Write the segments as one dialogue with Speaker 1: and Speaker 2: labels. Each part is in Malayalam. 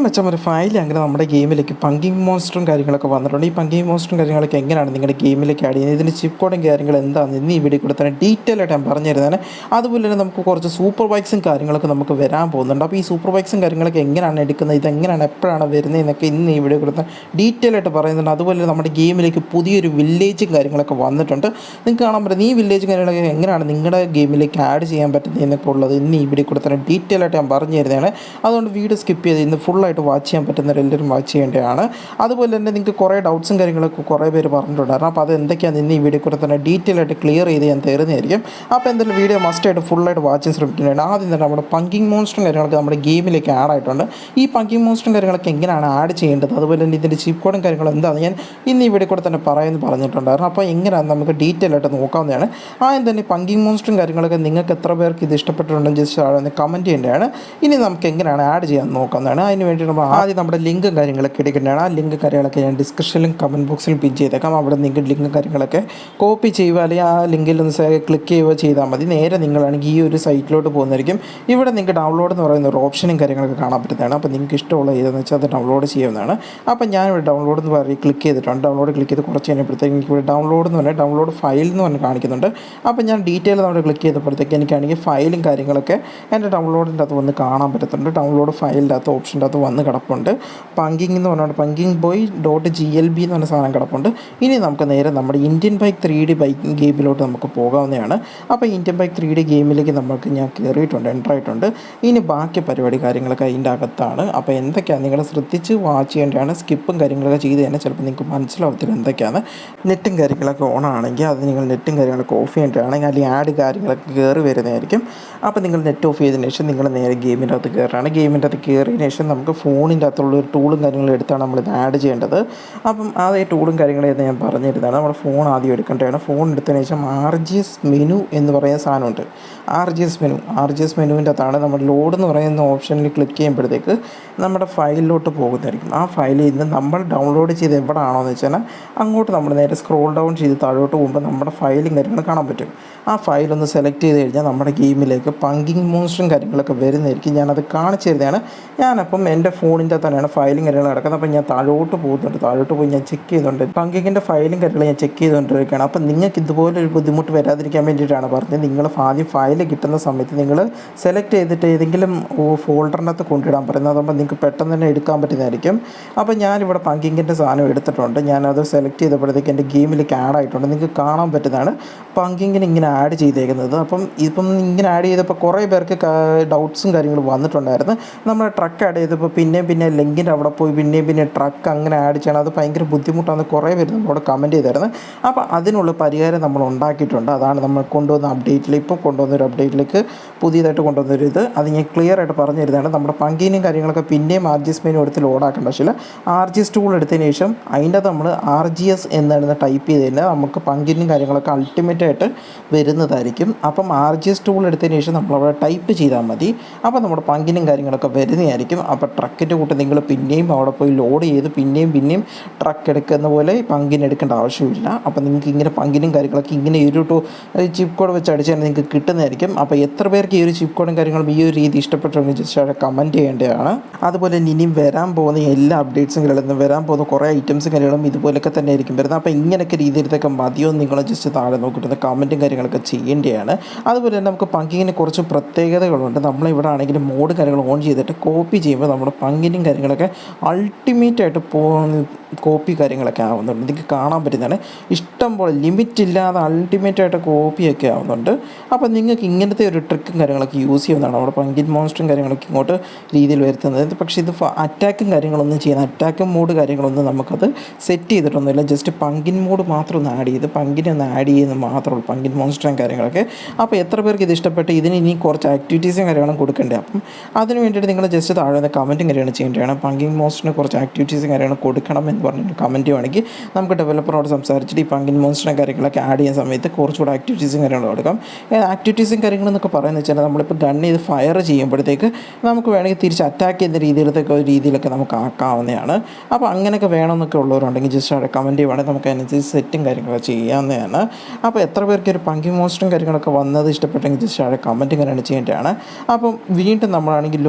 Speaker 1: മച്ചാൻ ഒരു ഫയൽ അങ്ങനെ നമ്മുടെ ഗെയിമിലേക്ക് പങ്കിങ് മോൺസ്റ്ററും കാര്യങ്ങളൊക്കെ വന്നിട്ടുണ്ട്. ഈ പങ്കിങ് മോൺസ്റ്ററും കാര്യങ്ങളൊക്കെ എങ്ങനെയാണ് നിങ്ങളുടെ ഗെയിമിലേക്ക് ആഡ് ചെയ്യുന്നത്, ഇതിൻ്റെ ചിപ്പ് കോഡും കാര്യങ്ങൾ എന്താണെന്ന് ഇന്ന് ഈ വീഡിയോ കൂടെ തന്നെ ഡീറ്റെയിൽ ആയിട്ട് ഞാൻ പറഞ്ഞു തരുന്നതാണ്. അതുപോലെ തന്നെ നമുക്ക് കുറച്ച് സൂപ്പർ ബൈക്സും കാര്യങ്ങളൊക്കെ നമുക്ക് വരാൻ പോകുന്നുണ്ട്. അപ്പോൾ ഈ സൂപ്പർ ബൈക്സും കാര്യങ്ങളൊക്കെ എങ്ങനെയാണ് എടുക്കുന്നത്, ഇതെങ്ങനെയാണ് എപ്പോഴാണ് വരുന്നതെന്നൊക്കെ ഇന്ന് ഈ വീഡിയോ കൂടെ തന്നെ ഡീറ്റെയിൽ ആയിട്ട് പറയുന്നുണ്ട്. അതുപോലെ നമ്മുടെ ഗെയിമിലേക്ക് പുതിയൊരു വില്ലേജും കാര്യങ്ങളൊക്കെ വന്നിട്ടുണ്ട്. നിങ്ങൾക്ക് കാണാൻ പറ്റുന്നത് ഈ വില്ലേജും കാര്യങ്ങളൊക്കെ എങ്ങനെയാണ് നിങ്ങളുടെ ഗെയിമിലേക്ക് ആഡ് ചെയ്യാൻ പറ്റുന്നത് എന്നൊക്കെ ഉള്ളത് ഇന്ന് ഈ വീഡിയോ കൂടെ തന്നെ ഡീറ്റെയിൽ ആയിട്ട് ഞാൻ പറഞ്ഞു തരുന്നതാണ്. അതുകൊണ്ട് വീഡിയോ സ്കിപ്പ് ചെയ്ത് ഇന്ന് ഫുള്ളായിട്ട് വാച്ച് ചെയ്യാൻ പറ്റുന്നവരെല്ലാവരും വാച്ച് ചെയ്യേണ്ടതാണ്. അതുപോലെ തന്നെ നിങ്ങൾക്ക് കുറേ ഡൗട്ട്സും കാര്യങ്ങളൊക്കെ കുറേ പേര് പറഞ്ഞിട്ടുണ്ടായിരുന്നു. അപ്പോൾ അത് എന്തൊക്കെയാണ് ഇന്ന് ഈ വീഡിയോ കൂടെ തന്നെ ഡീറ്റെയിൽ ആയിട്ട് ക്ലിയർ ചെയ്ത് ഞാൻ തരുന്നതായിരിക്കും. അപ്പോൾ എന്തായാലും വീഡിയോ മസ്റ്റായിട്ട് ഫുള്ളായിട്ട് വാച്ച് ചെയ്യാൻ ശ്രമിക്കുന്നുണ്ട്. ആദ്യം തന്നെ നമ്മുടെ പങ്കിങ് മോൺസ്റ്ററും കാര്യങ്ങളൊക്കെ നമ്മുടെ ഗെയിമിലേക്ക് ആഡ് ആയിട്ടുണ്ട്. ഈ പങ്കിങ് മോൺസ്റ്ററും കാര്യങ്ങളൊക്കെ എങ്ങനെയാണ് ആഡ് ചെയ്യേണ്ടത്, അതുപോലെ തന്നെ ഇതിൻ്റെ ചിപ്പ് കോഡും കാര്യങ്ങളും എന്താണെന്ന് ഞാൻ ഇന്ന് ഈ വീഡിയോ കൂടെ തന്നെ പറയുമെന്ന് പറഞ്ഞിട്ടുണ്ടായിരുന്നു. അപ്പോൾ എങ്ങനെയാണ് നമുക്ക് ഡീറ്റെയിൽ ആയിട്ട് നോക്കാവുന്നതാണ്. ആദ്യം തന്നെ പങ്കിങ് മോൺസ്റ്ററും കാര്യങ്ങളൊക്കെ നിങ്ങൾക്ക് എത്ര പേർക്ക് ഇത് ഇഷ്ടപ്പെട്ടിട്ടുണ്ടെന്ന് ജസ്റ്റ് കമൻറ്റ് ചെയ്യേണ്ടതാണ്. ഇനി നമുക്ക് എങ്ങനെയാണ് ആഡ് ചെയ്യാൻ നോക്കുന്നതാണ്. അതിന് വേണ്ടി നമ്മൾ ആദ്യം നമ്മുടെ ലിങ്കും കാര്യങ്ങളൊക്കെ എടുക്കേണ്ടതാണ്. ആ ലിങ്ക് കാര്യങ്ങളൊക്കെ ഞാൻ ഡിസ്ക്രിപ്ഷനിലും കമൻറ്റ് ബോക്സിലും പിൻ ചെയ്തേക്കാം. അവിടെ നിങ്ങൾക്ക് ലിങ്ക് കാര്യങ്ങളൊക്കെ കോപ്പി ചെയ്യുക, അല്ലെങ്കിൽ ആ ലിങ്കിൽ ഒന്ന് ക്ലിക്ക് ചെയ്യുകയോ ചെയ്താൽ മതി. നേരെ നിങ്ങളാണെങ്കിൽ ഈ ഒരു സൈറ്റിലോട്ട് പോകുന്നതായിരിക്കും. ഇവിടെ നിങ്ങൾക്ക് ഡൗൺലോഡ് എന്ന് പറയുന്ന ഒരു ഓപ്ഷനും കാര്യങ്ങളൊക്കെ കാണാൻ പറ്റുന്നതാണ്. അപ്പോൾ നിങ്ങൾക്ക് ഇഷ്ടമുള്ള ഏതെന്ന് വെച്ചാൽ അത് ഡൗൺലോഡ് ചെയ്യാവുന്നതാണ്. അപ്പോൾ ഞാനിവിടെ ഡൗൺലോഡ് എന്ന് പറഞ്ഞ് ക്ലിക്ക് ചെയ്തിട്ടുണ്ട്. ഡൗൺലോഡ് ക്ലിക്ക് ചെയ്ത് കുറച്ച് കഴിഞ്ഞപ്പോഴത്തേക്ക് എനിക്ക് ഇവിടെ ഡൗൺലോഡ് എന്ന് പറഞ്ഞാൽ ഡൗൺലോഡ് ഫയൽ എന്ന് പറഞ്ഞ് കാണിക്കുന്നുണ്ട്. അപ്പോൾ ഞാൻ ഡീറ്റെയിൽ നമ്മൾ ക്ലിക്ക് ചെയ്തപ്പോഴത്തേക്ക് എനിക്കാണെങ്കിൽ ഫയലും കാര്യങ്ങളൊക്കെ എൻ്റെ ഡൗൺലോഡിൻ്റെ അകത്ത് വന്ന് കാണാൻ പറ്റുന്നുണ്ട്. ഡൗൺലോഡ് ഫയലിൻ്റെ അകത്ത് ഓപ്ഷൻ്റെ അകത്ത് വന്ന് കിടപ്പുണ്ട്. പങ്കിങ് എന്ന് പറഞ്ഞാൽ പങ്കിങ് ബോയ് .glb എന്ന് പറഞ്ഞ സാധനം കിടപ്പുണ്ട്. ഇനി നമുക്ക് നേരെ നമ്മുടെ ഇന്ത്യൻ ബൈക്ക് 3D ബൈക്കിംഗ് ഗെയിമിലോട്ട് നമുക്ക് പോകാവുന്നതാണ്. അപ്പോൾ ഇന്ത്യൻ ബൈക്ക് 3D ഗെയിമിലേക്ക് നമുക്ക് ഞാൻ കയറിയിട്ടുണ്ട്, എൻ്റർ ആയിട്ടുണ്ട്. ഇനി ബാക്കി പരിപാടി കാര്യങ്ങളൊക്കെ അതിൻ്റെ അകത്താണ്. അപ്പോൾ എന്തൊക്കെയാണ് നിങ്ങൾ ശ്രദ്ധിച്ച് വാച്ച് ചെയ്യേണ്ടതാണ്. സ്കിപ്പും കാര്യങ്ങളൊക്കെ ചെയ്ത് തന്നെ ചിലപ്പോൾ നിങ്ങൾക്ക് മനസ്സിലാവത്തില്ല എന്തൊക്കെയാണ്. നെറ്റും കാര്യങ്ങളൊക്കെ ഓൺ ആണെങ്കിൽ അത് നിങ്ങൾ നെറ്റും കാര്യങ്ങളൊക്കെ ഓഫ് ചെയ്യേണ്ടതാണെങ്കിൽ അല്ലെങ്കിൽ ആഡ് കാര്യങ്ങളൊക്കെ കയറി വരുന്നതായിരിക്കും. അപ്പോൾ നിങ്ങൾ നെറ്റ് ഓഫ് ചെയ്തതിന് ശേഷം നിങ്ങൾ നേരെ ഗെയിമിൻ്റെ അകത്ത് കയറുകയാണ്. ഗെയിമിൻ്റെ അകത്ത് കയറിയതിന് ശേഷം നമുക്ക് ഫോണിൻ്റെ അകത്തുള്ള ഒരു ടൂളും കാര്യങ്ങളും എടുത്താണ് നമ്മളിത് ആഡ് ചെയ്യേണ്ടത്. അപ്പം അതേ ടൂളും കാര്യങ്ങളും ഞാൻ പറഞ്ഞിരുന്നതാണ്. നമ്മൾ ഫോൺ ആദ്യം എടുക്കേണ്ടതാണ്. ഫോൺ എടുത്തതിന് ശേഷം RGS മെനു എന്ന് പറയുന്ന സാധനമുണ്ട്. RGS മെനുവിൻ്റെ അകത്താണ് നമ്മൾ ലോഡ് എന്ന് പറയുന്ന ഓപ്ഷനിൽ ക്ലിക്ക് ചെയ്യുമ്പോഴത്തേക്ക് നമ്മുടെ ഫയലിലോട്ട് പോകുന്നതായിരിക്കും. ആ ഫയലിൽ നിന്ന് നമ്മൾ ഡൗൺലോഡ് ചെയ്ത് എവിടെയാണോ എന്ന് വെച്ചാൽ അങ്ങോട്ട് നമ്മൾ നേരെ സ്ക്രോൾ ഡൗൺ ചെയ്ത് താഴോട്ട് പോകുമ്പോൾ നമ്മുടെ ഫയലും കാര്യങ്ങളും കാണാൻ പറ്റും. ആ ഫയലൊന്ന് സെലക്ട് ചെയ്ത് കഴിഞ്ഞാൽ നമ്മുടെ ഗെയിമിലേക്ക് പങ്കിങ് മോൺസ്റ്ററും കാര്യങ്ങളൊക്കെ വരുന്നതായിരിക്കും. ഞാനത് കാണിച്ചു തരുന്നതാണ്. ഞാനപ്പം എൻ്റെ ഫോണിൻ്റെ തന്നെയാണ് ഫയലും കാര്യങ്ങളും കിടക്കുന്നത്. അപ്പം ഞാൻ താഴോട്ട് പോകുന്നുണ്ട്. താഴോട്ട് പോയി ഞാൻ ചെക്ക് ചെയ്യുന്നുണ്ട്. പങ്കിങ്ങിൻ്റെ ഫയലും കാര്യങ്ങളും ഞാൻ ചെക്ക് ചെയ്തുകൊണ്ടിരിക്കുകയാണ്. അപ്പം നിങ്ങൾക്ക് ഇതുപോലൊരു ബുദ്ധിമുട്ട് വരാതിരിക്കാൻ വേണ്ടിയിട്ടാണ് പറഞ്ഞത്. നിങ്ങൾ ആദ്യം ഫയൽ കിട്ടുന്ന സമയത്ത് നിങ്ങൾ സെലക്ട് ചെയ്തിട്ട് ഏതെങ്കിലും ഫോൾഡറിനകത്ത് കൊണ്ടിടാൻ പറയുന്നത്. അതാകുമ്പോൾ നിങ്ങൾക്ക് പെട്ടെന്ന് തന്നെ എടുക്കാൻ പറ്റുന്നതായിരിക്കും. അപ്പോൾ ഞാനിവിടെ പങ്കിങ്ങിൻ്റെ സാധനം എടുത്തിട്ടുണ്ട്. ഞാനത് സെലക്ട് ചെയ്തപ്പോഴത്തേക്ക് എൻ്റെ ഗെയിമിലേക്ക് ആഡ് ആയിട്ടുണ്ട്. നിങ്ങൾക്ക് കാണാൻ പറ്റുന്നതാണ് പങ്കിങ്ങിന് ഇങ്ങനെ ആഡ് ചെയ്തേക്കുന്നത്. ഇപ്പം ഇങ്ങനെ ആഡ് ചെയ്തപ്പോൾ കുറേ പേർക്ക് ഡൗട്ട്സും കാര്യങ്ങളും വന്നിട്ടുണ്ടായിരുന്നു. നമ്മൾ ട്രക്ക് ആഡ് ചെയ്തപ്പോൾ പിന്നെ ലിങ്കിൻ്റെ അവിടെ പോയി പിന്നെ ട്രക്ക് അങ്ങനെ ആഡ് ചെയ്യണം, അത് ഭയങ്കര ബുദ്ധിമുട്ടാണെന്ന് കുറേ പേര് നമ്മളോട് കമൻറ്റ് ചെയ്തായിരുന്നു. അപ്പോൾ അതിനുള്ള പരിഹാരം നമ്മൾ ഉണ്ടാക്കിയിട്ടുണ്ട്. അതാണ് നമ്മൾ കൊണ്ടുവന്ന അപ്ഡേറ്റിൽ, ഇപ്പോൾ കൊണ്ടുവന്നൊരു അപ്ഡേറ്റിലേക്ക് പുതിയതായിട്ട് കൊണ്ടുവന്നൊരു ഇത് അത് ഞാൻ ക്ലിയർ ആയിട്ട് പറഞ്ഞു തരുന്നതാണ്. നമ്മുടെ പങ്കിനും കാര്യങ്ങളൊക്കെ പിന്നെയും RGS മെനു എടുത്ത് ലോഡാക്കേണ്ട ആവശ്യമില്ല. RGS ടൂൾ എടുത്തതിന് ശേഷം അതിൻ്റെ നമ്മൾ RGS എന്നാണ് ടൈപ്പ് ചെയ്ത് കഴിഞ്ഞാൽ നമുക്ക് പങ്കിനും കാര്യങ്ങളൊക്കെ അൾട്ടിമേറ്റായിട്ട് വരുന്നതായിരിക്കും. അപ്പം RGS ടൂൾ എടുത്തതിന് ശേഷം നമ്മളവിടെ ടൈപ്പ് ചെയ്താൽ മതി. അപ്പോൾ നമ്മുടെ പങ്കിനും കാര്യങ്ങളൊക്കെ വരുന്നതായിരിക്കും. അപ്പോൾ ട്രക്കിൻ്റെ കൂട്ട് നിങ്ങൾ പിന്നെയും അവിടെ പോയി ലോഡ് ചെയ്ത് പിന്നെയും ട്രക്ക് എടുക്കുന്ന പോലെ പങ്കിന് എടുക്കേണ്ട ആവശ്യമില്ല. അപ്പോൾ നിങ്ങൾക്ക് ഇങ്ങനെ പങ്കിനും കാര്യങ്ങളൊക്കെ ഇങ്ങനെ ഒരു ചിപ്പ് കോഡ് വെച്ച് അടിച്ചാൽ നിങ്ങൾക്ക് കിട്ടുന്നതായിരിക്കും. അപ്പോൾ എത്ര പേർക്ക് ഈ ഒരു ചിപ്പ് കോഡും കാര്യങ്ങളും ഈ ഒരു രീതി ഇഷ്ടപ്പെട്ടുണ്ടെങ്കിൽ ജസ്റ്റ് അവിടെ കമൻറ്റ് ചെയ്യേണ്ടതാണ്. അതുപോലെ ഇനിയും വരാൻ പോകുന്ന എല്ലാ അപ്ഡേറ്റ്സും കാര്യങ്ങളും വരാൻ പോകുന്ന കുറേ ഐറ്റംസും കാര്യങ്ങളും ഇതുപോലൊക്കെ തന്നെ ആയിരിക്കും വരുന്നത്. അപ്പോൾ ഇങ്ങനെയൊക്കെ രീതിയിലത്തൊക്കെ മതിയോ നിങ്ങൾ ജസ്റ്റ് താഴെ നോക്കിയിട്ട് കമൻറ്റും കാര്യങ്ങളൊക്കെ ചെയ്യേണ്ടതാണ്. അതുപോലെ തന്നെ നമുക്ക് പങ്കിങ്ങിന് കുറച്ച് പ്രത്യേകതകളുണ്ട്. നമ്മളിവിടെ ആണെങ്കിൽ മോഡ് കാര്യങ്ങൾ ഓൺ ചെയ്തിട്ട് കോപ്പി ചെയ്യുമ്പോൾ നമ്മുടെ പങ്കിനും കാര്യങ്ങളൊക്കെ അൾട്ടിമേറ്റായിട്ട് കോപ്പി കാര്യങ്ങളൊക്കെ ആവുന്നുണ്ട്. നിങ്ങൾക്ക് കാണാൻ പറ്റുന്നതാണ്. ഇഷ്ടം പോലെ ലിമിറ്റ് ഇല്ലാതെ അൾട്ടിമേറ്റായിട്ട് കോപ്പിയൊക്കെ ആവുന്നുണ്ട്. അപ്പോൾ നിങ്ങൾക്ക് ഇങ്ങനത്തെ ഒരു ട്രിക്കും കാര്യങ്ങളൊക്കെ യൂസ് ചെയ്യുന്നതാണ് അവിടെ പങ്കിൻ മോൺസ്റ്ററും കാര്യങ്ങളൊക്കെ ഇങ്ങോട്ട് രീതിയിൽ വരുത്തുന്നത്. പക്ഷേ ഇത് അറ്റാക്കും കാര്യങ്ങളൊന്നും ചെയ്യുന്ന അറ്റാക്കും മോഡ് കാര്യങ്ങളൊന്നും നമുക്കത് സെറ്റ് ചെയ്തിട്ടൊന്നുമില്ല. ജസ്റ്റ് പങ്കിൻ മോഡ് മാത്രം ഒന്ന് ആഡ് ചെയ്ത് പങ്കിനൊന്ന് ആഡ് ചെയ്യുന്നത് മാത്രമേ പങ്കിൻ മോൺസ്റ്ററും കാര്യങ്ങളൊക്കെ. അപ്പോൾ എത്ര പേർക്ക് ഇത് ഇഷ്ടപ്പെട്ട് ഇതിന് ഇനി കുറച്ച് ആക്ടിവിറ്റീസും കാര്യങ്ങളും കൊടുക്കേണ്ടത്. അപ്പം അതിന് വേണ്ടിയിട്ട് നിങ്ങൾ ജസ്റ്റ് താഴെ കമൻറ്റും കാര്യങ്ങൾ ചെയ്യേണ്ടതാണ്. പങ്കിൻ മോൺസ്റ്ററിന് കുറച്ച് ആക്ടിവിറ്റീസും കാര്യങ്ങളും കൊടുക്കണം എന്ന് പറഞ്ഞിട്ട് കമൻറ്റ് ചെയ്യുവാണെങ്കിൽ നമുക്ക് ഡെവലപ്പറോട് സംസാരിച്ചിട്ട് ഈ പങ്കിൻ മോൺസ്റ്ററും കാര്യങ്ങളൊക്കെ ആഡ് ചെയ്യുന്ന സമയത്ത് കുറച്ചുകൂടെ ആക്ടിവിറ്റീസും കാര്യങ്ങളും കൊടുക്കാം. ആക്ടിവിറ്റീസും കാര്യങ്ങളെന്നൊക്കെ പറയുന്നത് വെച്ചാൽ നമ്മളിപ്പോൾ ഗൺ ചെയ്ത് ഫയർ ചെയ്യുമ്പോഴത്തേക്ക് നമുക്ക് വേണമെങ്കിൽ തിരിച്ച് അറ്റാക്ക് ചെയ്യുന്ന രീതിയിലൊക്കെ നമുക്ക് ആക്കാവുന്നതാണ്. അപ്പോൾ അങ്ങനെയൊക്കെ വേണമെന്നൊക്കെ ഉള്ളവരുണ്ടെങ്കിൽ ജസ്റ്റ് അവിടെ കമൻറ്റ് ചെയ്യുവാണെങ്കിൽ നമുക്ക് അതിനനുസരിച്ച് സെറ്റും കാര്യങ്ങളൊക്കെ ചെയ്യാവുന്നതാണ്. അപ്പോൾ എത്ര പേർക്ക് ഒരു പങ്കിൻ മോൺസ്റ്ററും കാര്യങ്ങളൊക്കെ വന്നത് ഇഷ്ടപ്പെട്ടെങ്കിൽ ജസ്റ്റ് അവിടെ കമൻറ്റും കാര്യങ്ങൾ ചെയ്യേണ്ടതാണ്. അപ്പം വീണ്ടും നമുക്കാണെങ്കിൽ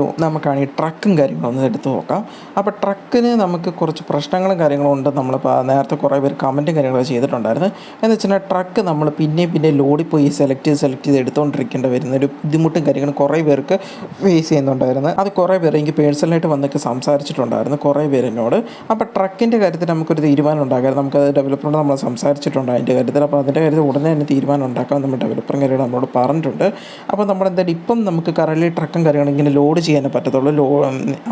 Speaker 1: ട്രക്കും കാര്യങ്ങളൊന്നും എടുത്ത് നോക്കാം. അപ്പോൾ ട്രക്കിന് നമുക്ക് കുറച്ച് പ്രശ്നങ്ങളും കാര്യങ്ങളും ഉണ്ട്. നമ്മളിപ്പോൾ നേരത്തെ കുറേ പേര് കമൻറ്റും കാര്യങ്ങളൊക്കെ ചെയ്തിട്ടുണ്ടായിരുന്നു. എന്ന് വെച്ചാൽ ട്രക്ക് നമ്മൾ പിന്നെ ലോഡിപ്പോയി സെലക്ട് ചെയ്ത് എടുത്തുകൊണ്ടിരിക്കേണ്ടി വരുന്ന ഒരു ബുദ്ധിമുട്ടും കാര്യങ്ങളും കുറേ പേർക്ക് ഫേസ് ചെയ്യുന്നുണ്ടായിരുന്നു. അത് കുറേ പേര് എനിക്ക് പേഴ്സണലായിട്ട് വന്നൊക്കെ സംസാരിച്ചിട്ടുണ്ടായിരുന്നു കുറേ പേരെന്നോട്. അപ്പോൾ ട്രക്കിൻ്റെ കാര്യത്തിൽ നമുക്കൊരു തീരുമാനം ഉണ്ടാകാം. നമുക്കത് ഡെവലപ്പറോട് നമ്മൾ സംസാരിച്ചിട്ടുണ്ട് അതിൻ്റെ കാര്യത്തിൽ. അപ്പോൾ അതിൻ്റെ കാര്യത്തിൽ ഉടനെ തന്നെ തീരുമാനം ഉണ്ടാക്കാൻ നമ്മൾ ഡെവലപ്പറും കാര്യങ്ങൾ നമ്മളോട് പറഞ്ഞിട്ടുണ്ട്. അപ്പോൾ നമ്മളെന്തായാലും ഇപ്പം നമുക്ക് കറൻറ്റ്ലി ട്രക്കും കാര്യങ്ങളും ഇങ്ങനെ ലോഡ് ചെയ്യാനേ പറ്റത്തുള്ളൂ.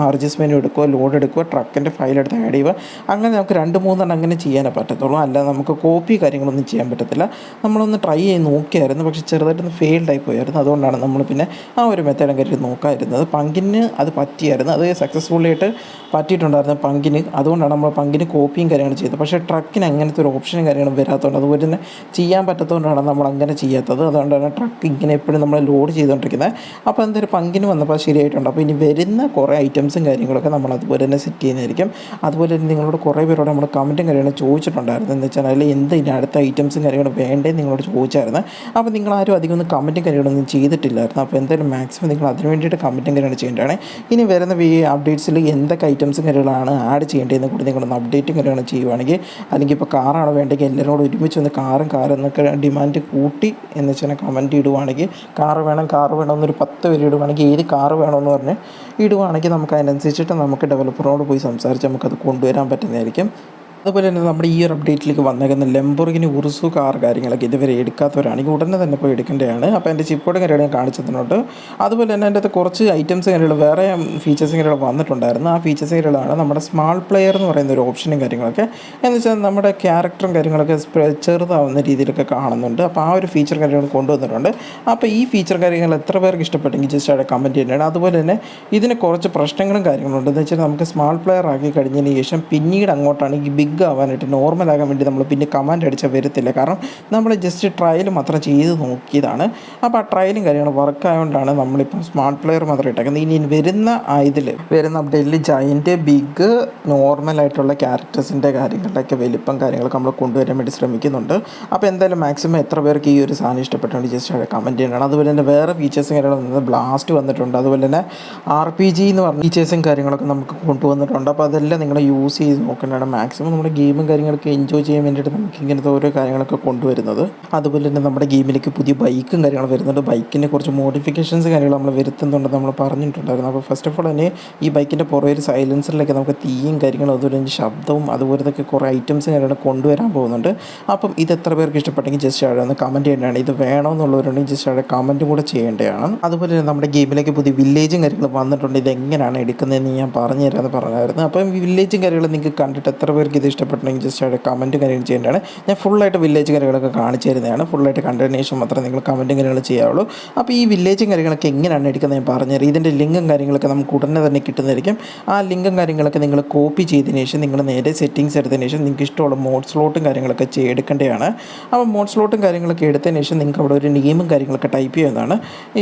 Speaker 1: ആർജിഎസ് മെനു എടുക്കുക, ലോഡ് എടുക്കുക, ട്രക്കിൻ്റെ ഫയൽ എടുത്ത് ആഡ് ചെയ്യുക. അങ്ങനെ നമുക്ക് 2-3 അങ്ങനെ ചെയ്യാനേ പറ്റത്തുള്ളൂ. അല്ലാതെ നമുക്ക് കോപ്പി കാര്യങ്ങളൊന്നും ചെയ്യാൻ പറ്റത്തില്ല. നമ്മളൊന്ന് ട്രൈ ചെയ്ത് നോക്കിയായിരുന്നു, പക്ഷേ ചെറുതായിട്ടൊന്ന് ഫെയിൽഡായി പോയായിരുന്നു. അതുകൊണ്ടാണ് നമ്മൾ പിന്നെ ആ ഒരു മെത്തേഡും കാര്യം നോക്കാതിരുന്നത്. പങ്കിന് അത് പറ്റിയായിരുന്നു, അത് സക്സസ്ഫുള്ളായിട്ട് പറ്റിയിട്ടുണ്ടായിരുന്നു പങ്കിന്. അതുകൊണ്ടാണ് നമ്മൾ പങ്കിന് കോപ്പിയും കാര്യങ്ങളും ചെയ്തത്. പക്ഷേ ട്രക്കിന് അങ്ങനത്തെ ഒരു ഓപ്ഷനും കാര്യങ്ങളും വരാത്തതുകൊണ്ട്, അതുപോലെ തന്നെ ചെയ്യാൻ പറ്റാത്തതുകൊണ്ടാണ് നമ്മൾ അങ്ങനെ ചെയ്യാത്തത്. അതുകൊണ്ടാണ് ട്രക്ക് ഇങ്ങനെ എപ്പോഴും നമ്മൾ ലോഡ് ചെയ്തുകൊണ്ടിരിക്കുന്നത്. അപ്പോൾ എന്തായാലും പങ്കിന് വന്നപ്പോൾ ശരിയായിട്ടുണ്ട്. അപ്പോൾ ഇനി വരുന്ന കുറേ ഐറ്റംസും കാര്യങ്ങളൊക്കെ നമ്മൾ അതുപോലെ തന്നെ സെറ്റ് ചെയ്യുന്നതായിരിക്കും. അതുപോലെ തന്നെ നിങ്ങളോട് കുറേ പേരോട് നമ്മൾ കമൻറ്റും കാര്യങ്ങളും ചോദിച്ചിട്ടുണ്ടായിരുന്നു. എന്ന് വെച്ചാൽ അതിൽ എന്ത് ഇനി അടുത്ത ഐറ്റംസും കാര്യങ്ങളും വേണ്ടേ നിങ്ങളോട് ചോദിച്ചായിരുന്നു. അപ്പോൾ നിങ്ങളാരും അധികം ഒന്നും കമൻറ്റും കാര്യങ്ങളൊന്നും ചെയ്തിട്ടില്ലായിരുന്നു. അപ്പോൾ എന്തായാലും മാക്സിമം നിങ്ങൾ അതിന് വേണ്ടിയിട്ട് കമൻറ്റും കാര്യങ്ങൾ ചെയ്യേണ്ടതാണ്. ഇനി വരുന്ന അപ്ഡേറ്റ്സിൽ എന്തൊക്കെ ഐറ്റംസും കാര്യങ്ങളാണ് ആഡ് ചെയ്യേണ്ടതെന്ന് കൂടി നിങ്ങളൊന്ന് അപ്ഡേറ്റും കാര്യങ്ങൾ ചെയ്യുവാണെങ്കിൽ, അല്ലെങ്കിൽ ഇപ്പോൾ കാറാണ് വേണ്ടെങ്കിൽ എല്ലാവരോടും ഒരുമിച്ച് ഒന്ന് കാറെന്നൊക്കെ ഡിമാൻഡ് കൂട്ടി എന്ന് വെച്ചാൽ കമൻറ്റ് ഇടുവാണെങ്കിൽ, കാറ് വേണമെന്നൊരു 10 പേര് ഇടുവാണെങ്കിൽ ഏത് കാറ് വേണമെന്ന് പറഞ്ഞ് ഇടുവാണെങ്കിൽ നമുക്ക് അതിനനുസരിച്ചിട്ട് നമുക്ക് ഡെവലപ്പറോട് പോയി സംസാരിച്ച് നമുക്കത് കൊണ്ടുവരാൻ പറ്റുന്നതായിരിക്കും. അതുപോലെ തന്നെ നമ്മുടെ ഈ ഒരു അപ്ഡേറ്റിലേക്ക് വന്നേക്കുന്ന ലംബോർഗിനി ഉറുസു കാർ കാര്യങ്ങളൊക്കെ ഇതുവരെ എടുക്കാത്തവരാണെങ്കിൽ ഉടനെ തന്നെ പോയി എടുക്കേണ്ടതാണ്. അപ്പോൾ എൻ്റെ ചിപ്പ് കോഡ് കാര്യങ്ങൾ ഞാൻ കാണിച്ചതിനോട്ട്. അതുപോലെ തന്നെ അതിൻ്റെ അകത്ത് കുറച്ച് ഐറ്റംസ് കാര്യങ്ങൾ വേറെ ഫീച്ചേഴ്സ് കാര്യങ്ങൾ വന്നിട്ടുണ്ടായിരുന്നു. ആ ഫീച്ചേഴ്സ് കാര്യങ്ങളാണ് നമ്മുടെ സ്മാൾ പ്ലെയർ എന്ന് പറയുന്ന ഒരു ഓപ്ഷനും കാര്യങ്ങളൊക്കെ. എന്ന് വെച്ചാൽ നമ്മുടെ ക്യാരക്ടറും കാര്യങ്ങളൊക്കെ ചെറുതാവുന്ന രീതിയിലൊക്കെ കാണുന്നുണ്ട്. അപ്പോൾ ആ ഒരു ഫീച്ചർ കാര്യങ്ങൾ കൊണ്ടുവന്നിട്ടുണ്ട്. അപ്പോൾ ഈ ഫീച്ചർ കാര്യങ്ങൾ എത്ര പേർക്ക് ഇഷ്ടപ്പെട്ടെങ്കിൽ ജസ്റ്റ് അവിടെ കമൻറ്റ് ചെയ്യേണ്ടതാണ്. അതുപോലെ തന്നെ ഇതിന് കുറച്ച് പ്രശ്നങ്ങളും കാര്യങ്ങളുണ്ട്. എന്ന് വെച്ചാൽ നമുക്ക് സ്മാൾ പ്ലെയർ ആക്കി കഴിഞ്ഞതിന് ശേഷം പിന്നീട് അങ്ങോട്ടാണെങ്കിൽ ബിഗ് ആവാനായിട്ട് നോർമലാകാൻ വേണ്ടി നമ്മൾ പിന്നെ കമാൻഡ് അടിച്ചാൽ വരത്തില്ല. കാരണം നമ്മൾ ജസ്റ്റ് ട്രയൽ മാത്രം ചെയ്ത് നോക്കിയതാണ്. അപ്പോൾ ആ ട്രയലും കാര്യങ്ങളും വർക്ക് ആയതുകൊണ്ടാണ് നമ്മളിപ്പം സ്മാർട്ട് പ്ലെയർ മാത്രം ഇട്ടേക്കുന്നത്. ഇനി വരുന്ന അപ്ഡേറ്റിൽ ജയൻറ്റ് ബിഗ് നോർമലായിട്ടുള്ള ക്യാരക്ടേഴ്സിൻ്റെ കാര്യങ്ങളുടെയൊക്കെ വലിപ്പം കാര്യങ്ങളൊക്കെ നമ്മൾ കൊണ്ടുവരാൻ വേണ്ടി ശ്രമിക്കുന്നുണ്ട്. അപ്പോൾ എന്തായാലും മാക്സിമം എത്ര പേർക്ക് ഈ ഒരു സാധനം ഇഷ്ടപ്പെട്ടുകൊണ്ട് ജസ്റ്റ് അവിടെ കമൻറ്റ് ചെയ്യണം. അതുപോലെ തന്നെ വേറെ ഫീച്ചേഴ്സും കാര്യങ്ങളും വന്നത് ബ്ലാസ്റ്റ് വന്നിട്ടുണ്ട്. അതുപോലെ തന്നെ RPG എന്ന് പറഞ്ഞ ഫീച്ചേഴ്സും കാര്യങ്ങളൊക്കെ നമുക്ക് കൊണ്ടുവന്നിട്ടുണ്ട്. അപ്പോൾ അതെല്ലാം നിങ്ങൾ യൂസ് ചെയ്ത് നോക്കേണ്ടതാണ്. മാക്സിമം നമ്മുടെ ഗെയിമും കാര്യങ്ങളൊക്കെ എൻജോയ് ചെയ്യാൻ വേണ്ടിയിട്ട് നമുക്ക് ഇങ്ങനത്തെ ഓരോ കാര്യങ്ങളൊക്കെ കൊണ്ടുവരുന്നത്. അതുപോലെ തന്നെ നമ്മുടെ ഗെയിമിലേക്ക് പുതിയ ബൈക്കും കാര്യങ്ങളും വരുന്നുണ്ട്. ബൈക്കിൻ്റെ കുറച്ച് മോഡിഫിക്കേഷൻസ് കാര്യങ്ങൾ നമ്മൾ വരുത്തുന്നുണ്ട് നമ്മൾ പറഞ്ഞിട്ടുണ്ടായിരുന്നു. അപ്പോൾ ഫസ്റ്റ് ഓഫ് ഓൾ തന്നെ ഈ ബൈക്കിൻ്റെ പുറകിൽ സൈലൻസറിലേക്ക് നമുക്ക് തീയും കാര്യങ്ങളും അതുപോലെ തന്നെ ശബ്ദവും അതുപോലത്തെ കുറേ ഐറ്റംസ് കാര്യങ്ങൾ കൊണ്ടുവരാൻ പോകുന്നുണ്ട്. അപ്പം ഇത് എത്ര പേർക്ക് ഇഷ്ടപ്പെട്ടെങ്കിൽ ജസ്റ്റ് അവിടെ ഒന്ന് കമൻറ്റ് ചെയ്യേണ്ടതാണ്. ഇത് വേണമെന്നുള്ളവരുണ്ടെങ്കിൽ ജസ്റ്റ് അവിടെ കമൻറ്റും കൂടെ ചെയ്യേണ്ടതാണ്. അതുപോലെ തന്നെ നമ്മുടെ ഗെയിമിലേക്ക് പുതിയ വില്ലേജും കാര്യങ്ങളും വന്നിട്ടുണ്ട്. ഇത് എങ്ങനെയാണ് എടുക്കുന്നതെന്ന് ഞാൻ പറഞ്ഞു തരാമെന്ന് പറഞ്ഞായിരുന്നു. അപ്പം വില്ലേജും കാര്യങ്ങളും നിങ്ങൾക്ക് കണ്ടിട്ട് എത്ര പേർക്ക് ഇത് ഇഷ്ടപ്പെട്ടെങ്കിൽ ജസ്റ്റ് അവിടെ കമൻറ്റും കാര്യങ്ങൾ ചെയ്യേണ്ടതാണ്. ഞാൻ ഫുള്ളായിട്ട് വില്ലേജ് കാര്യങ്ങളൊക്കെ കാണിച്ചു തരുന്നതാണ്. ഫുള്ളായിട്ട് കണ്ടതിന് ശേഷം മാത്രമേ നിങ്ങൾ കമൻറ്റും കാര്യങ്ങൾ ചെയ്യാവുള്ളൂ. അപ്പോൾ ഈ വില്ലേജും കാര്യങ്ങളൊക്കെ എങ്ങനെയാണ് എടുക്കുന്നത് ഞാൻ പറഞ്ഞുതരാം. ഇതിൻ്റെ ലിങ്കും കാര്യങ്ങളൊക്കെ നമുക്ക് ഉടനെ തന്നെ കിട്ടുന്നതായിരിക്കും. ആ ലിങ്കും കാര്യങ്ങളൊക്കെ നിങ്ങൾ കോപ്പി ചെയ്തതിന് ശേഷം നിങ്ങൾ നേരെ സെറ്റിങ്സ് എടുത്തതിന് ശേഷം നിങ്ങൾക്ക് ഇഷ്ടമുള്ള മോഡ് സ്ലോട്ടും കാര്യങ്ങളൊക്കെ എടുക്കേണ്ടതാണ്. അപ്പോൾ മോഡ് സ്ലോട്ടും കാര്യങ്ങളൊക്കെ എടുത്തതിന് ശേഷം നിങ്ങൾക്ക് അവിടെ ഒരു നെയിമും കാര്യങ്ങളൊക്കെ ടൈപ്പ് ചെയ്യുന്നതാണ്.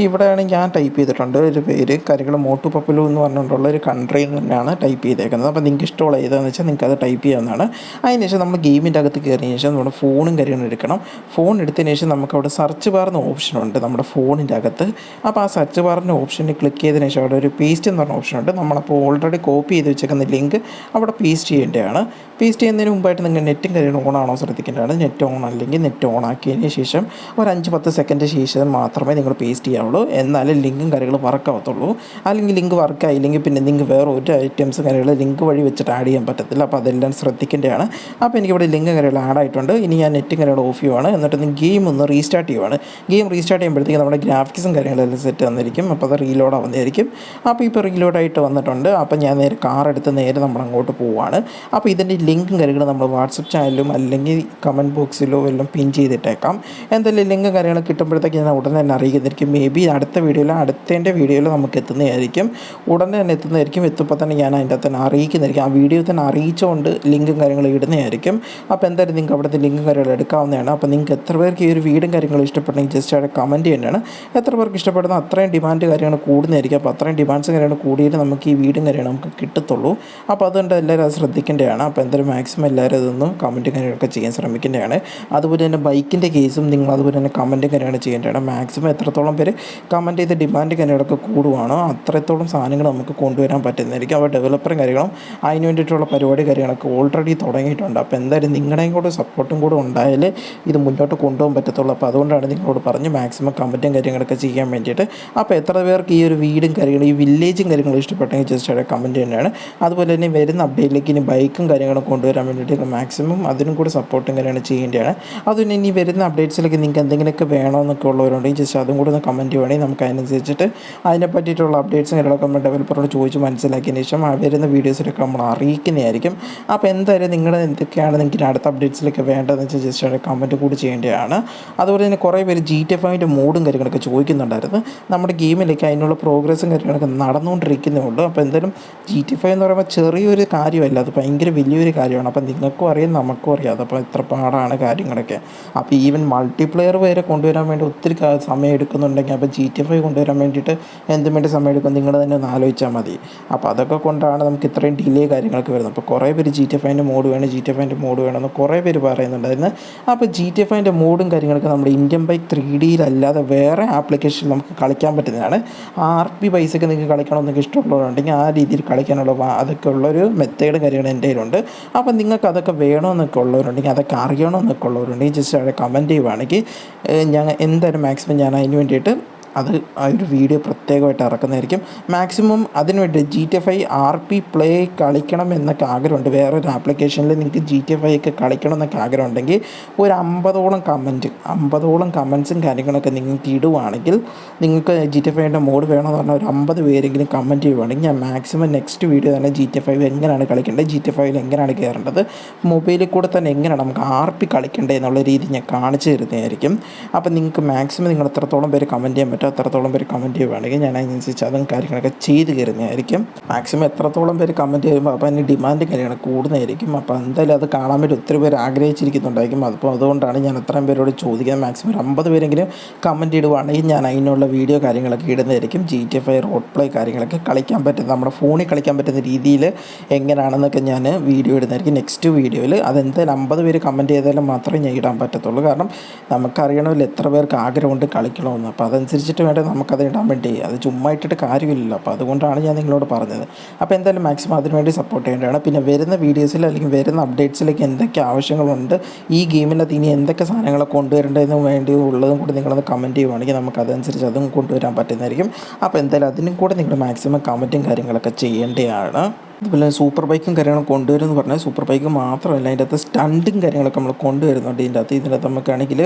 Speaker 1: ഇവിടെയാണ് ഞാൻ ടൈപ്പ് ചെയ്തിട്ടുണ്ട് ഒരു പേര് കാര്യങ്ങൾ മോട്ടു പപ്പലു എന്ന് പറഞ്ഞുകൊണ്ടുള്ള ഒരു കൺട്രിയിൽ തന്നെയാണ് ടൈപ്പ് ചെയ്തേക്കുന്നത്. അപ്പോൾ നിങ്ങൾക്ക് ഇഷ്ടമുള്ള ഏതാണെന്ന് വെച്ചാൽ നിങ്ങൾക്ക് അത് ടൈപ്പ് ചെയ്യാവുന്നതാണ്. അതിനുശേഷം നമ്മൾ ഗെയിമിൻ്റെ അകത്ത് കയറിയതിന് ശേഷം നമ്മുടെ ഫോണും കാര്യങ്ങളും എടുക്കണം. ഫോൺ എടുത്തതിന് ശേഷം നമുക്ക് അവിടെ സെർച്ച് ബാറിന് ഓപ്ഷനുണ്ട് നമ്മുടെ ഫോണിൻ്റെ അകത്ത്. അപ്പോൾ ആ സെർച്ച് ബാറിൻ്റെ ഓപ്ഷനിൽ ക്ലിക്ക് ചെയ്തതിന് ശേഷം അവിടെ ഒരു പേസ്റ്റ് എന്ന് പറഞ്ഞ ഓപ്ഷനുണ്ട്. നമ്മളപ്പോൾ ഓൾറെഡി കോപ്പി ചെയ്ത് വെച്ചേക്കുന്ന ലിങ്ക് അവിടെ പേസ്റ്റ് ചെയ്യേണ്ടതാണ്. പേസ്റ്റ് ചെയ്യുന്നതിന് മുമ്പായിട്ട് നിങ്ങൾ നെറ്റും കാര്യങ്ങളും ഓണാണോ ശ്രദ്ധിക്കേണ്ടതാണ്. നെറ്റ് ഓൺ അല്ലെങ്കിൽ നെറ്റ് ഓൺ ആക്കിയതിന് ശേഷം ഒരു 5-10 സെക്കൻഡ് ശേഷം മാത്രമേ നിങ്ങൾ പേസ്റ്റ് ചെയ്യാവുള്ളൂ. എന്നാലും ലിങ്കും കാര്യങ്ങളും വർക്ക് ആവത്തുള്ളൂ. അല്ലെങ്കിൽ ലിങ്ക് വർക്ക് ആയില്ലെങ്കിൽ പിന്നെ നിങ്ങൾക്ക് വേറെ ഒരു ഐറ്റംസ് കാര്യങ്ങൾ ലിങ്ക് വഴി വെച്ചിട്ട് ആഡ് ചെയ്യാൻ പറ്റത്തില്ല. അപ്പോൾ അതെല്ലാം ശ്രദ്ധിക്കേണ്ടതാണ്. അപ്പോൾ എനിക്കിവിടെ ലിങ്ക് കാര്യങ്ങൾ ആഡ് ആയിട്ടുണ്ട്. ഇനി ഞാൻ നെറ്റും കാര്യങ്ങൾ ഓഫ് ചെയ്യുവാണ്. എന്നിട്ട് ഗെയിം ഒന്ന് റീസ്റ്റാർട്ട് ചെയ്യുവാണ്. ഗെയിം റീസ്റ്റാർട്ട് ചെയ്യുമ്പോഴത്തേക്കും നമ്മുടെ ഗ്രാഫിക്സും കാര്യങ്ങളെല്ലാം സെറ്റ് വന്നിരിക്കും. അപ്പോൾ അത് റീലോഡ് ആവുന്നതായിരിക്കും. അപ്പോൾ ഇപ്പോൾ റീലോഡായിട്ട് വന്നിട്ടുണ്ട്. അപ്പോൾ ഞാൻ നേരെ കാർ എടുത്ത് നേരെ നമ്മൾ അങ്ങോട്ട് പോവുകയാണ്. അപ്പോൾ ഇതിൻ്റെ ലിങ്കും കാര്യങ്ങളും നമ്മൾ വാട്സപ്പ് ചാനലിലും അല്ലെങ്കിൽ കമൻറ്റ് ബോക്സിലോ എല്ലാം പിൻ ചെയ്തിട്ടേക്കാം. എന്തായാലും ലിങ്കും കാര്യങ്ങളും കിട്ടുമ്പോഴത്തേക്ക് ഞാൻ ഉടനെ തന്നെ അറിയിക്കുന്നതായിരിക്കും. മേ ബി അടുത്ത വീഡിയോയിൽ നമുക്ക് എത്തുന്നതായിരിക്കും. ഉടനെ തന്നെ എത്തുന്നതായിരിക്കും. എത്തുമ്പോൾ തന്നെ ഞാൻ അതിൻ്റെ അകത്ത് തന്നെ അറിയിക്കുന്നതായിരിക്കും. ആ വീഡിയോ തന്നെ അറിയിച്ചുകൊണ്ട് ലിങ്ക് ലിങ്കും കാര്യങ്ങളും ഇടുന്നതായിരിക്കും. അപ്പോൾ എന്തായാലും നിങ്ങൾക്ക് അവിടുത്തെ ലിങ്കും കാര്യങ്ങളും എടുക്കാവുന്നതാണ്. അപ്പോൾ നിങ്ങൾക്ക് എത്ര പേർക്ക് ഈ ഒരു വീടും കാര്യങ്ങളും ഇഷ്ടപ്പെട്ടെങ്കിൽ ജസ്റ്റ് അവിടെ കമൻറ്റ് ചെയ്യേണ്ടതാണ്. എത്ര പേർക്ക് ഇഷ്ടപ്പെടുന്ന അത്രയും ഡിമാൻഡ് കാര്യങ്ങൾ കൂടുന്നതായിരിക്കും. അപ്പോൾ അത്രയും ഡിമാൻഡ്സ് കാര്യങ്ങൾ കൂടിയിട്ട് നമുക്ക് ഈ വീടും കാര്യങ്ങളും നമുക്ക് കിട്ടത്തുള്ളൂ. അപ്പോൾ അതുകൊണ്ട് എല്ലാവരും അത് ശ്രദ്ധിക്കേണ്ടതാണ്. അപ്പോൾ എന്തായാലും മാക്സിമം എല്ലാവരും അതൊന്നും കമൻറ്റും കാര്യങ്ങളൊക്കെ ചെയ്യാൻ ശ്രമിക്കേണ്ടതാണ്. അതുപോലെ തന്നെ ബൈക്കിൻ്റെ കേസും നിങ്ങൾ അതുപോലെ തന്നെ കമൻറ്റും കാര്യങ്ങൾ ചെയ്യേണ്ടതാണ്. മാക്സിമം എത്രത്തോളം പേര് കമൻറ്റ് ചെയ്ത് ഡിമാൻഡ് കാര്യങ്ങളൊക്കെ കൂടുവാണോ അത്രത്തോളം സാധനങ്ങൾ നമുക്ക് കൊണ്ടുവരാൻ പറ്റുന്നതായിരിക്കും. അപ്പോൾ ഡെവലപ്പറും കാര്യങ്ങളും അതിന് വേണ്ടിയിട്ടുള്ള പരിപാടി കാര്യങ്ങളൊക്കെ ഓൾറെഡി തുടങ്ങിയിട്ടുണ്ട്. അപ്പോൾ എന്തായാലും നിങ്ങളുടെയും കൂടെ സപ്പോർട്ടും കൂടെ ഉണ്ടായാലേ ഇത് മുന്നോട്ട് കൊണ്ടുപോകാൻ പറ്റത്തുള്ളൂ. അപ്പോൾ അതുകൊണ്ടാണ് നിങ്ങളോട് പറഞ്ഞ് മാക്സിമം കമൻറ്റും കാര്യങ്ങളൊക്കെ ചെയ്യാൻ വേണ്ടിയിട്ട്. അപ്പോൾ എത്ര പേർക്ക് ഈ ഒരു വീടും കാര്യങ്ങളും ഈ വില്ലേജും കാര്യങ്ങളും ഇഷ്ടപ്പെട്ടെങ്കിൽ ജസ്റ്റ് അവിടെ കമൻറ്റ് തന്നെയാണ്. അതുപോലെ തന്നെ വരുന്ന അപ്ഡേറ്റിലേക്ക് ഇനി ബൈക്കും കാര്യങ്ങളും കൊണ്ടുവരാൻ വേണ്ടിയിട്ട് മാക്സിമം അതിനും കൂടി സപ്പോർട്ടും കാര്യമാണ് ചെയ്യേണ്ടതാണ്. അതുപോലെ ഇനി വരുന്ന അപ്ഡേറ്റ്സിലേക്ക് നിങ്ങൾക്ക് എന്തെങ്കിലുമൊക്കെ വേണമെന്നൊക്കെ ഉള്ളവരുണ്ടെങ്കിൽ ജസ്റ്റ് അതും കൂടി ഒന്ന് കമൻറ്റ് ചെയ്യുവാണെങ്കിൽ നമുക്ക് അതിനനുസരിച്ചിട്ട് അതിനെ പറ്റിയിട്ടുള്ള അപ്ഡേറ്റ്സും കാര്യങ്ങളൊക്കെ നമ്മൾ ഡെവലപ്പറോട് ചോദിച്ച് മനസ്സിലാക്കിയതിന് ശേഷം വരുന്ന വീഡിയോസിലൊക്കെ നമ്മൾ അറിയിക്കുന്നതായിരിക്കും. അപ്പോൾ എന്തായാലും നിങ്ങളുടെ എന്തൊക്കെയാണ് നിങ്ങൾക്ക് അടുത്ത അപ്ഡേറ്റ്സിലേക്ക് വേണ്ടതെന്ന് വെച്ചാൽ ജസ്റ്റ് അവിടെ കമൻറ്റ് കൂടി ചെയ്യേണ്ടതാണ്. അതുപോലെ തന്നെ കുറേ പേര് GTA 5 മോഡും കാര്യങ്ങളൊക്കെ ചോദിക്കുന്നുണ്ടായിരുന്നു. നമ്മുടെ ഗെയിമിലേക്ക് അതിനുള്ള പ്രോഗ്രസ്സും കാര്യങ്ങളൊക്കെ നടന്നുകൊണ്ടിരിക്കുന്നേ ഉള്ളൂ. അപ്പോൾ എന്തായാലും GTA 5 എന്ന് പറയുമ്പോൾ ചെറിയൊരു കാര്യമല്ല, അത് ഭയങ്കര വലിയൊരു കാര്യമാണ്. അപ്പോൾ നിങ്ങൾക്കും അറിയാം നമുക്കും അറിയാം അതപ്പോൾ എത്ര പാടാണ് കാര്യങ്ങളൊക്കെ. അപ്പോൾ ഈവൻ മൾട്ടിപ്ലെയർ വരെ കൊണ്ടുവരാൻ വേണ്ടി ഒത്തിരി സമയം എടുക്കുന്നുണ്ടെങ്കിൽ അപ്പോൾ GTA 5 കൊണ്ടുവരാൻ വേണ്ടിയിട്ട് എന്തും വേണ്ടി സമയം എടുക്കും നിങ്ങൾ തന്നെ ഒന്ന് ആലോചിച്ചാൽ മതി. അപ്പോൾ അതൊക്കെ കൊണ്ടാണ് നമുക്ക് ഇത്രയും ഡിലേ കാര്യങ്ങളൊക്കെ വരുന്നത്. അപ്പോൾ കുറേ പേര് GTA 5 മോഡ് വേണം മോഡ് വേണമെന്ന് കുറേ പേര് പറയുന്നുണ്ടായിരുന്നു. അപ്പോൾ GTA 5 മോഡും കാര്യങ്ങളൊക്കെ നമ്മുടെ ഇന്ത്യൻ ബൈക്ക് 3Dയിലല്ലാതെ വേറെ ആപ്ലിക്കേഷനിൽ നമുക്ക് കളിക്കാൻ പറ്റുന്നതാണ്. RP പൈസയ്ക്ക് നിങ്ങൾക്ക് കളിക്കണമെന്നൊക്കെ ഇഷ്ടമുള്ളവരുണ്ടെങ്കിൽ ആ രീതിയിൽ കളിക്കാനുള്ള അതൊക്കെ ഉള്ളൊരു മെത്തേഡും കാര്യങ്ങളും എൻ്റെ കയ്യിലുണ്ട്. അപ്പോൾ നിങ്ങൾക്ക് അതൊക്കെ വേണമെന്നൊക്കെ ഉള്ളവരുണ്ടെങ്കിൽ അതൊക്കെ അറിയണമെന്നൊക്കെ ഉള്ളവരുണ്ടെങ്കിൽ ജസ്റ്റ് അവിടെ കമൻറ്റ് ചെയ്യുവാണെങ്കിൽ ഞാൻ എന്തായാലും മാക്സിമം ഞാൻ അതിന് വേണ്ടിയിട്ട് ആ ഒരു വീഡിയോ പ്രത്യേകമായിട്ട് ഇറക്കുന്നതായിരിക്കും. മാക്സിമം അതിന് വേണ്ടി GTA 5 RP പ്ലേ കളിക്കണം എന്നൊക്കെ ആഗ്രഹമുണ്ട്. വേറൊരു ആപ്ലിക്കേഷനിൽ നിങ്ങൾക്ക് GTA 5 ഒക്കെ കളിക്കണം എന്നൊക്കെ ആഗ്രഹമുണ്ടെങ്കിൽ ഒരു 50ഓളം കമൻറ്റ്സും കാര്യങ്ങളൊക്കെ നിങ്ങൾക്ക് ഇടുവാണെങ്കിൽ നിങ്ങൾക്ക് GTA 5 മോഡ് വേണമെന്ന് പറഞ്ഞാൽ ഒരു 50 പേരെങ്കിലും കമൻറ്റ് ചെയ്യുവാണെങ്കിൽ ഞാൻ മാക്സിമം നെക്സ്റ്റ് വീഡിയോ തന്നെ GTA 5 എങ്ങനെയാണ് കളിക്കേണ്ടത്, GTA 5 എങ്ങനെയാണ് കയറേണ്ടത്, മൊബൈലിൽ കൂടെ തന്നെ എങ്ങനെയാണ് നമുക്ക് RP കളിക്കേണ്ടത് എന്നുള്ള രീതി ഞാൻ കാണിച്ചു തരുന്നതായിരിക്കും. അപ്പോൾ നിങ്ങൾക്ക് മാക്സിമം നിങ്ങൾ എത്രത്തോളം പേര് കമൻറ്റ് ചെയ്യാൻ പറ്റും അത്രത്തോളം പേര് കമൻറ്റ് ചെയ്യുവാണെങ്കിൽ ഞാൻ അതിനനുസരിച്ച് അതും കാര്യങ്ങളൊക്കെ ചെയ്ത് കയറുന്നതായിരിക്കും. മാക്സിമം എത്രത്തോളം പേര് കമൻറ്റ് ചെയ്യുമ്പോൾ അപ്പോൾ അതിന് ഡിമാൻഡ് കാര്യങ്ങൾ കൂടുന്നതായിരിക്കും. അപ്പോൾ എന്തായാലും അത് കാണാൻ വേണ്ടി ഒത്തിരി പേര് ആഗ്രഹിച്ചിരിക്കുന്നുണ്ടായിരിക്കും. അപ്പോൾ അതുകൊണ്ടാണ് ഞാൻ അത്രയും പേരോട് ചോദിക്കുന്നത്. മാക്സിമം ഒരു 50 പേരെങ്കിലും കമൻറ്റ് ഇടുവാണെങ്കിൽ ഞാൻ അതിനുള്ള വീഡിയോ കാര്യങ്ങളൊക്കെ ഇടുന്നതായിരിക്കും. GTA 5 റോഡ് പ്ലേ കാര്യങ്ങളൊക്കെ കളിക്കാൻ പറ്റുന്ന നമ്മുടെ ഫോണിൽ കളിക്കാൻ പറ്റുന്ന രീതിയിൽ എങ്ങനെയാണെന്നൊക്കെ ഞാൻ വീഡിയോ ഇടുന്നതായിരിക്കും നെക്സ്റ്റ് വീഡിയോയിൽ. അതെന്തായാലും 50 പേര് കമൻറ്റ് ചെയ്താലും മാത്രമേ ഞാൻ ഇടാൻ പറ്റത്തുള്ളൂ. കാരണം നമുക്കറിയണമല്ലോ എത്ര പേർക്ക് ആഗ്രഹമുണ്ട് കളിക്കണമെന്ന്. അപ്പോൾ അതനുസരിച്ചിട്ട് വേണ്ടേ നമുക്കത് ഇടാൻ വേണ്ടി, അത് ചുമ്മാ ഇട്ടിട്ട് കാര്യമില്ലല്ലോ. അപ്പോൾ അതുകൊണ്ടാണ് ഞാൻ നിങ്ങളോട് പറഞ്ഞത്. അപ്പോൾ എന്തായാലും മാക്സിമം അതിനുവേണ്ടി സപ്പോർട്ട് ചെയ്യേണ്ടതാണ്. പിന്നെ വരുന്ന വീഡിയോസിൽ അല്ലെങ്കിൽ വരുന്ന അപ്ഡേറ്റ്സിലേക്ക് എന്തൊക്കെ ആവശ്യങ്ങളുണ്ട്, ഈ ഗെയിമിനകത്ത് ഇനി എന്തൊക്കെ സാധനങ്ങൾ കൊണ്ടുവരേണ്ടതിന് വേണ്ടി ഉള്ളതും കൂടി നിങ്ങളൊന്ന് കമൻറ്റ് ചെയ്യുവാണെങ്കിൽ നമുക്ക് അതനുസരിച്ച് അതും കൊണ്ടുവരാൻ പറ്റുന്നതായിരിക്കും. അപ്പോൾ എന്തായാലും അതിനും കൂടെ നിങ്ങൾ മാക്സിമം കമൻറ്റും കാര്യങ്ങളൊക്കെ ചെയ്യേണ്ടതാണ്. അതുപോലെ സൂപ്പർ ബൈക്കും കാര്യങ്ങളും കൊണ്ടുവരുമെന്ന് പറഞ്ഞാൽ സൂപ്പർ ബൈക്ക് മാത്രമല്ല അതിൻ്റെ അകത്ത് സ്റ്റണ്ടും കാര്യങ്ങളൊക്കെ നമ്മൾ കൊണ്ടുവരുന്നുണ്ട്. ഇതിനകത്ത് നമുക്കാണെങ്കിൽ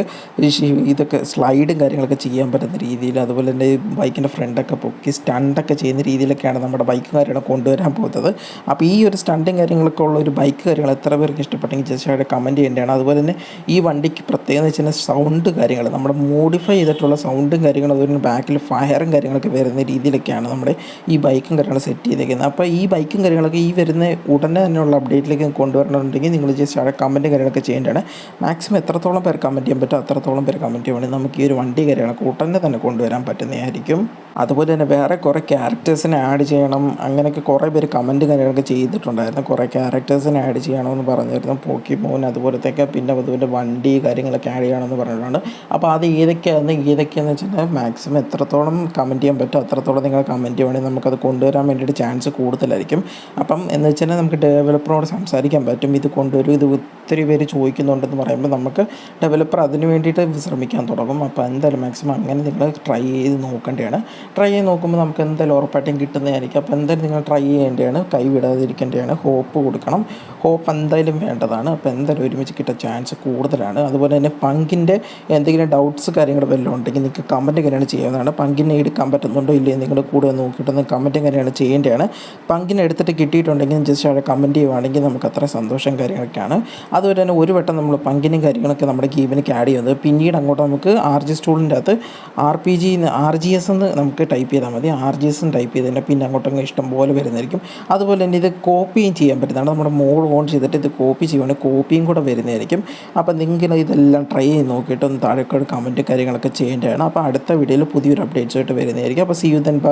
Speaker 1: ഇതൊക്കെ സ്ലൈഡും കാര്യങ്ങളൊക്കെ ചെയ്യാൻ പറ്റുന്ന രീതിയിൽ, അതുപോലെ തന്നെ ബൈക്കിൻ്റെ ഫ്രണ്ടൊക്കെ പൊക്കി സ്റ്റണ്ടൊക്കെ ചെയ്യുന്ന രീതിയിലൊക്കെയാണ് നമ്മുടെ ബൈക്ക് കാര്യങ്ങൾ കൊണ്ടുവരാൻ പോകുന്നത്. അപ്പോൾ ഈ ഒരു സ്റ്റണ്ടും കാര്യങ്ങളൊക്കെ ഉള്ള ഒരു ബൈക്ക് കാര്യങ്ങൾ എത്ര പേർക്ക് ഇഷ്ടപ്പെട്ടെങ്കിൽ ജസ്റ്റ് അവിടെ കമൻറ്റ് ചെയ്യേണ്ടതാണ്. അതുപോലെ തന്നെ ഈ വണ്ടിക്ക് പ്രത്യേകത എന്ന് വെച്ചാൽ സൗണ്ട് കാര്യങ്ങൾ നമ്മുടെ മോഡിഫൈ ചെയ്തിട്ടുള്ള സൗണ്ടും കാര്യങ്ങളും അതുപോലെ ബാക്കിൽ ഫയറും കാര്യങ്ങളൊക്കെ വരുന്ന രീതിയിലൊക്കെയാണ് നമ്മുടെ ഈ ബൈക്കും കാര്യങ്ങൾ സെറ്റ് ചെയ്തേക്കുന്നത്. അപ്പോൾ ഈ ബൈക്കും കാര്യങ്ങളൊക്കെ ഈ വരുന്ന ഉടനെ തന്നെയുള്ള അപ്ഡേറ്റിലേക്ക് കൊണ്ടുവരണമെന്നുണ്ടെങ്കിൽ നിങ്ങൾ ജസ്റ്റ് അവിടെ കമൻറ്റ് കാര്യങ്ങളൊക്കെ ചെയ്യേണ്ടതാണ്. മാക്സിമം എത്രത്തോളം പേർ കമൻറ്റ് ചെയ്യാൻ പറ്റും അത്രത്തോളം പേർ കമൻറ്റ് ചെയ്യുവാണെങ്കിൽ നമുക്ക് ഈ ഒരു വണ്ടി കാര്യങ്ങളൊക്കെ ഉടനെ തന്നെ കൊണ്ടുവരാൻ പറ്റുന്നതായിരിക്കും. അതുപോലെ തന്നെ വേറെ കുറേ ക്യാരക്ടേഴ്സിനെ ആഡ് ചെയ്യണം അങ്ങനെയൊക്കെ കുറേ പേര് കമൻറ്റ് കാര്യങ്ങളൊക്കെ ചെയ്തിട്ടുണ്ടായിരുന്നു. കുറേ ക്യാരക്ടേഴ്സിനെ ആഡ് ചെയ്യണമെന്ന് പറഞ്ഞിരുന്നു. പോക്കിമോൻ അതുപോലത്തെയൊക്കെ, പിന്നെ അതുപോലെ വണ്ടി കാര്യങ്ങളൊക്കെ ആഡ് ചെയ്യണമെന്ന് പറഞ്ഞിട്ടുണ്ട്. അപ്പോൾ അത് ഏതൊക്കെയാണെന്ന് വെച്ചാൽ മാക്സിമം എത്രത്തോളം കമൻറ്റ് ചെയ്യാൻ പറ്റും അത്രത്തോളം നിങ്ങൾ കമൻറ്റ് ചെയ്യുവാണെങ്കിൽ നമുക്കത് കൊണ്ടുവരാൻ വേണ്ടിയിട്ട് ചാൻസ് കൂടുതലായിരിക്കും. അപ്പം എന്ന് വെച്ചാൽ നമുക്ക് ഡെവലപ്പറോട് സംസാരിക്കാൻ പറ്റും. ഇത് കൊണ്ടുവരും, ഇത് ഒത്തിരി പേര് ചോദിക്കുന്നുണ്ടെന്ന് പറയുമ്പോൾ നമുക്ക് ഡെവലപ്പർ അതിന് വേണ്ടിയിട്ട് ശ്രമിക്കാൻ തുടങ്ങും. അപ്പോൾ എന്തായാലും മാക്സിമം അങ്ങനെ നിങ്ങൾ ട്രൈ ചെയ്ത് നോക്കേണ്ടതാണ്. ട്രൈ ചെയ്ത് നോക്കുമ്പോൾ നമുക്ക് എന്തായാലും ഉറപ്പായിട്ടും കിട്ടുന്നതായിരിക്കും. അപ്പോൾ എന്തായാലും നിങ്ങൾ ട്രൈ ചെയ്യേണ്ടതാണ്, കൈവിടാതിരിക്കേണ്ടതാണ്, ഹോപ്പ് കൊടുക്കണം. ഹോപ്പ് എന്തായാലും വേണ്ടതാണ്. അപ്പോൾ എന്തായാലും ഒരുമിച്ച് കിട്ടാൻ ചാൻസ് കൂടുതലാണ്. അതുപോലെ തന്നെ പങ്കിൻ്റെ എന്തെങ്കിലും ഡൗട്ട്സ് കാര്യങ്ങൾ വല്ലതും ഉണ്ടെങ്കിൽ നിങ്ങൾക്ക് കമൻറ്റ് കാര്യമാണ് ചെയ്യാവുന്നതാണ്. പങ്കിനെ എടുക്കാൻ പറ്റുന്നുണ്ടോ ഇല്ലേ നിങ്ങൾ കൂടെ നോക്കിയിട്ടൊന്ന് കമൻറ്റും കാര്യമാണ് ചെയ്യേണ്ടതാണ്. പങ്കിനെ എടുത്തിട്ട് കിട്ടിയിട്ടുണ്ടെങ്കിൽ ജസ്റ്റ് അവിടെ കമൻറ്റ് ചെയ്യുവാണെങ്കിൽ നമുക്ക് അത്ര സന്തോഷം കാര്യങ്ങളൊക്കെയാണ്. അതുപോലെ തന്നെ ഒരു വട്ടം നമ്മൾ പങ്കിനും കാര്യങ്ങളൊക്കെ നമ്മുടെ ഗെയിമിലേക്ക് ആഡ് ചെയ്യുന്നത് പിന്നീട് അങ്ങോട്ട് നമുക്ക് RG സ്റ്റൂളിൻ്റെ അകത്ത് RPG RGS എന്ന് നമുക്ക് ടൈപ്പ് ചെയ്താൽ മതി. RGS ടൈപ്പ് ചെയ്തതിൻ്റെ പിന്നെ അങ്ങോട്ടങ്ങ് ഇഷ്ടം പോലെ വരുന്നതായിരിക്കും. അതുപോലെ തന്നെ ഇത് കോപ്പിയും ചെയ്യാൻ പറ്റുന്നതാണ്. നമ്മുടെ മോഡ് ഓൺ ചെയ്തിട്ട് ഇത് കോപ്പി ചെയ്യുവാണെങ്കിൽ കോപ്പിയും കൂടെ വരുന്നതായിരിക്കും. അപ്പോൾ നിങ്ങൾ ഇതെല്ലാം ട്രൈ ചെയ്ത് നോക്കിയിട്ട് ഒന്ന് താഴേക്കൂടെ കമൻറ്റ് കാര്യങ്ങളൊക്കെ ചെയ്യേണ്ടതാണ്. അപ്പോൾ അടുത്ത വീഡിയോയിൽ പുതിയൊരു അപ്ഡേറ്റ്സുമായിട്ട് വരുന്നതായിരിക്കും. അപ്പോൾ സീ യു ദെൻ ബൈ.